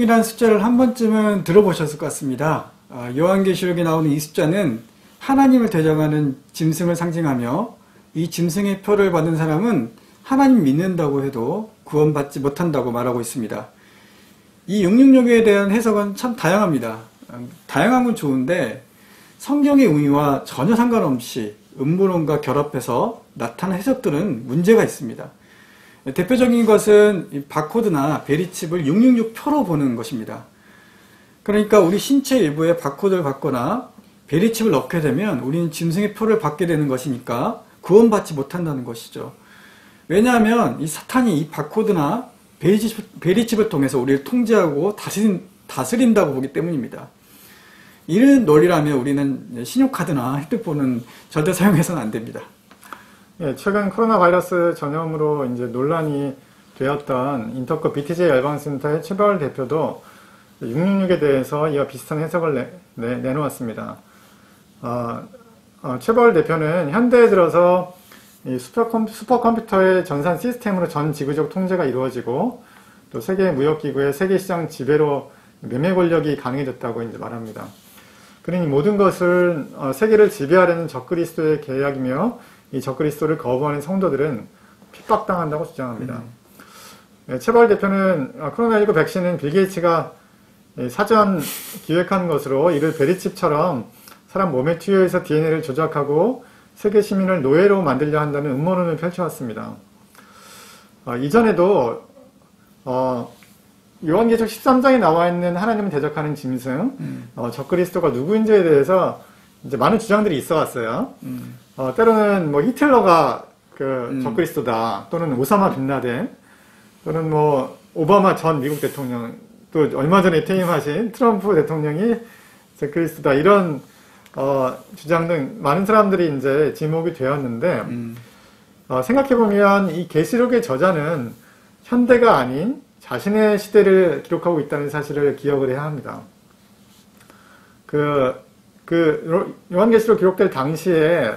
666이라는 숫자를 한 번쯤은 들어보셨을 것 같습니다. 요한계시록에 나오는 이 숫자는 하나님을 대적하는 짐승을 상징하며 이 짐승의 표를 받은 사람은 하나님 믿는다고 해도 구원받지 못한다고 말하고 있습니다. 이 666에 대한 해석은 참 다양합니다. 다양한 건 좋은데 성경의 의미와 전혀 상관없이 음모론과 결합해서 나타난 해석들은 문제가 있습니다. 대표적인 것은 이 바코드나 베리칩을 666표로 보는 것입니다. 그러니까 우리 신체 일부에 바코드를 받거나 베리칩을 넣게 되면 우리는 짐승의 표를 받게 되는 것이니까 구원받지 못한다는 것이죠. 왜냐하면 이 사탄이 이 바코드나 베리칩을 통해서 우리를 통제하고 다스린다고 보기 때문입니다. 이런 논리라면 우리는 신용카드나 핸드폰은 절대 사용해서는 안 됩니다. 예, 최근 코로나 바이러스 전염으로 이제 논란이 되었던 인터커 BTJ 열방센터의 최벌 대표도 666에 대해서 이와 비슷한 해석을 내놓았습니다. 최벌 대표는 현대에 들어서 이 슈퍼컴퓨터의 전산 시스템으로 전 지구적 통제가 이루어지고 또 세계 무역기구의 세계시장 지배로 매매 권력이 강해졌다고 이제 말합니다. 그러니 모든 것을 세계를 지배하려는 적그리스도의 계략이며 이 적그리스도를 거부하는 성도들은 핍박당한다고 주장합니다. 최벌 대표는 코로나19 백신은 빌 게이츠가 사전 기획한 것으로 이를 베리칩처럼 사람 몸에 투여해서 DNA를 조작하고 세계 시민을 노예로 만들려 한다는 음모론을 펼쳐왔습니다. 이전에도 요한계시록 13장에 나와 있는 하나님을 대적하는 짐승, 적그리스도가 누구인지에 대해서 이제 많은 주장들이 있어 왔어요. 때로는 뭐 히틀러가 적그리스도다, 또는 오사마 빈라덴, 또는 뭐 오바마 전 미국 대통령, 또 얼마 전에 퇴임하신 트럼프 대통령이 적그리스도다, 이런 주장 등 많은 사람들이 이제 지목이 되었는데, 생각해보면 이 계시록의 저자는 현대가 아닌 자신의 시대를 기록하고 있다는 사실을 기억을 해야 합니다. 요한계시록 기록될 당시에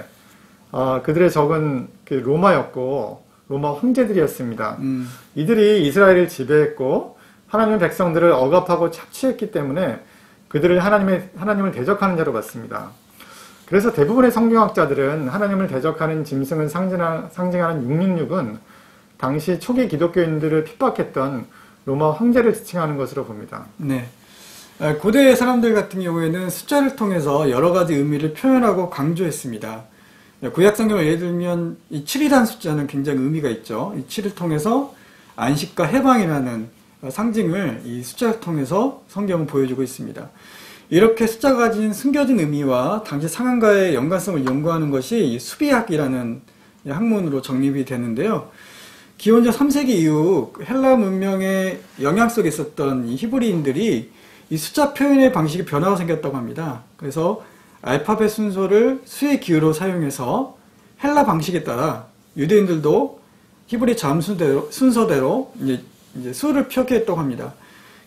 그들의 적은 로마였고 로마 황제들이었습니다. 이들이 이스라엘을 지배했고 하나님의 백성들을 억압하고 착취했기 때문에 그들을 하나님을 대적하는 자로 봤습니다. 그래서 대부분의 성경학자들은 하나님을 대적하는 짐승을 상징하는 666은 당시 초기 기독교인들을 핍박했던 로마 황제를 지칭하는 것으로 봅니다. 네. 고대 사람들 같은 경우에는 숫자를 통해서 여러 가지 의미를 표현하고 강조했습니다. 구약 성경을 예를 들면 이 7이라는 숫자는 굉장히 의미가 있죠. 이 7을 통해서 안식과 해방이라는 상징을 이 숫자를 통해서 성경은 보여주고 있습니다. 이렇게 숫자가 가진 숨겨진 의미와 당시 상황과의 연관성을 연구하는 것이 수비학이라는 학문으로 정립이 되는데요. 기원전 3세기 이후 헬라 문명의 영향 속에 있었던 이 히브리인들이 이 숫자 표현의 방식에 변화가 생겼다고 합니다. 그래서 알파벳 순서를 수의 기호로 사용해서 헬라 방식에 따라 유대인들도 히브리 자음 순서대로 이제 수를 표기했다고 합니다.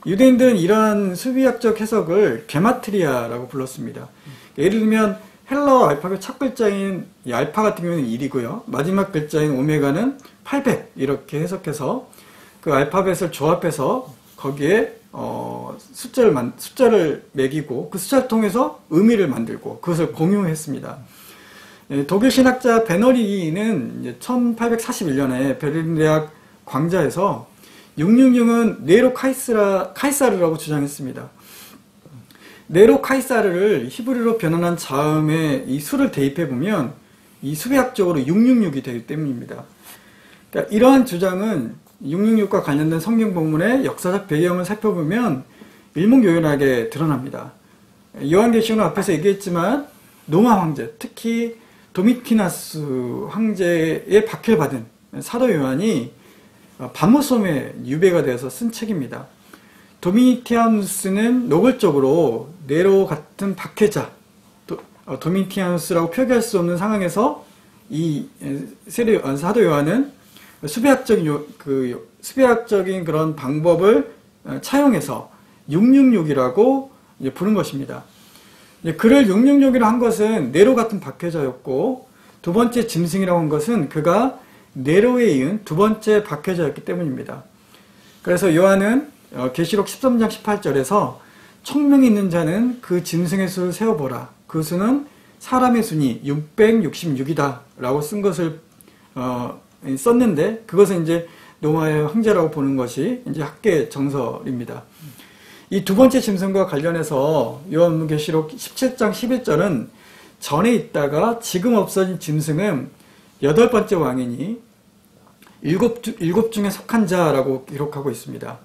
유대인들은 이러한 수비학적 해석을 게마트리아라고 불렀습니다. 예를 들면 헬라어 알파벳 첫 글자인 이 알파 같은 경우는 1이고요. 마지막 글자인 오메가는 800 이렇게 해석해서 그 알파벳을 조합해서 거기에 숫자를 매기고 그 숫자를 통해서 의미를 만들고 그것을 공유했습니다. 독일 신학자 베너리는 1841년에 베를린 대학 광자에서 666은 네로 카이사르라고 주장했습니다. 네로 카이사르를 히브리로 변환한 자음에 이 수를 대입해보면 이 수비학적으로 666이 되기 때문입니다. 그러니까 이러한 주장은 666과 관련된 성경 본문의 역사적 배경을 살펴보면 일목요연하게 드러납니다. 요한계시록은 앞에서 얘기했지만 로마 황제, 특히 도미티나스 황제의 박해를 받은 사도 요한이 바모솜에 유배가 되어서 쓴 책입니다. 도미티아누스는 노골적으로 네로 같은 박해자, 도미티아누스라고 표기할 수 없는 상황에서 이 사도 요한은 수비학적인 그런 방법을 차용해서 666이라고 부른 것입니다. 그를 666이라고 한 것은 네로 같은 박해자였고, 두 번째 짐승이라고 한 것은 그가 네로에 이은 두 번째 박해자였기 때문입니다. 그래서 요한은 계시록 13장 18절에서 청명이 있는 자는 그 짐승의 수를 세어보라. 그 수는 사람의 수니 666이다 라고 쓴 것을 썼는데, 그것은 이제 노마의 황제라고 보는 것이 이제 학계 정설입니다. 이 두 번째 짐승과 관련해서 요한계시록 17장 11절은 전에 있다가 지금 없어진 짐승은 8번째 왕이니 일곱 중에 속한 자라고 기록하고 있습니다.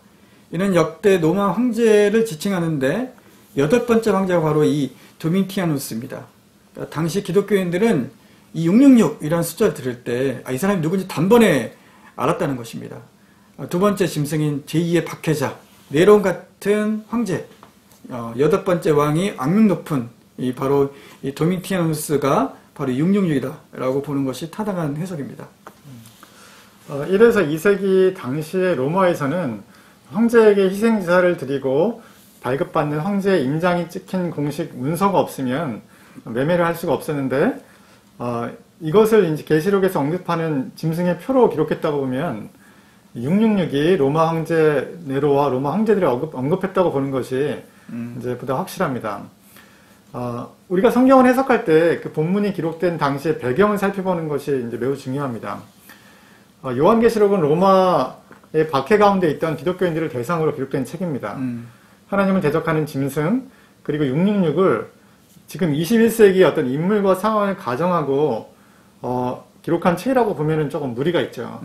이는 역대 로마 황제를 지칭하는데 8번째 황제가 바로 이 도미티아누스입니다. 그러니까 당시 기독교인들은 이 666이라는 숫자를 들을 때 이 사람이 누군지 단번에 알았다는 것입니다. 두 번째 짐승인 제2의 박해자, 네론 같은 황제, 8번째 왕이 악명 높은 바로 이 도미티아누스가 바로 666이다라고 보는 것이 타당한 해석입니다. 1에서 2세기 당시의 로마에서는 황제에게 희생제사를 드리고 발급받는 황제의 인장이 찍힌 공식 문서가 없으면 매매를 할 수가 없었는데, 이것을 이제 계시록에서 언급하는 짐승의 표로 기록했다고 보면 666이 로마 황제 네로와 로마 황제들이 언급했다고 보는 것이 이제 보다 확실합니다. 우리가 성경을 해석할 때 그 본문이 기록된 당시의 배경을 살펴보는 것이 이제 매우 중요합니다. 요한계시록은 로마의 박해 가운데 있던 기독교인들을 대상으로 기록된 책입니다. 하나님을 대적하는 짐승, 그리고 666을 지금 21세기 어떤 인물과 상황을 가정하고 기록한 책이라고 보면은 조금 무리가 있죠.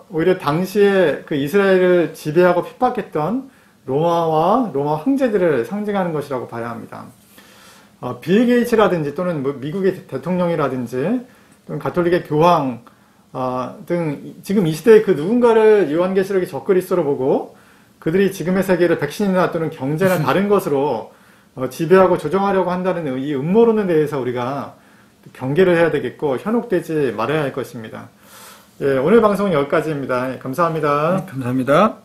오히려 당시에 그 이스라엘을 지배하고 핍박했던 로마와 로마 황제들을 상징하는 것이라고 봐야 합니다. 빌 게이츠라든지 또는 미국의 대통령이라든지 또는 가톨릭의 교황 등 지금 이 시대의 그 누군가를 요한계시록이 적그리스도로 보고 그들이 지금의 세계를 백신이나 또는 경제나 다른 것으로 지배하고 조정하려고 한다는 이 음모론에 대해서 우리가 경계를 해야 되겠고 현혹되지 말아야 할 것입니다. 예, 오늘 방송은 여기까지입니다. 감사합니다. 네, 감사합니다.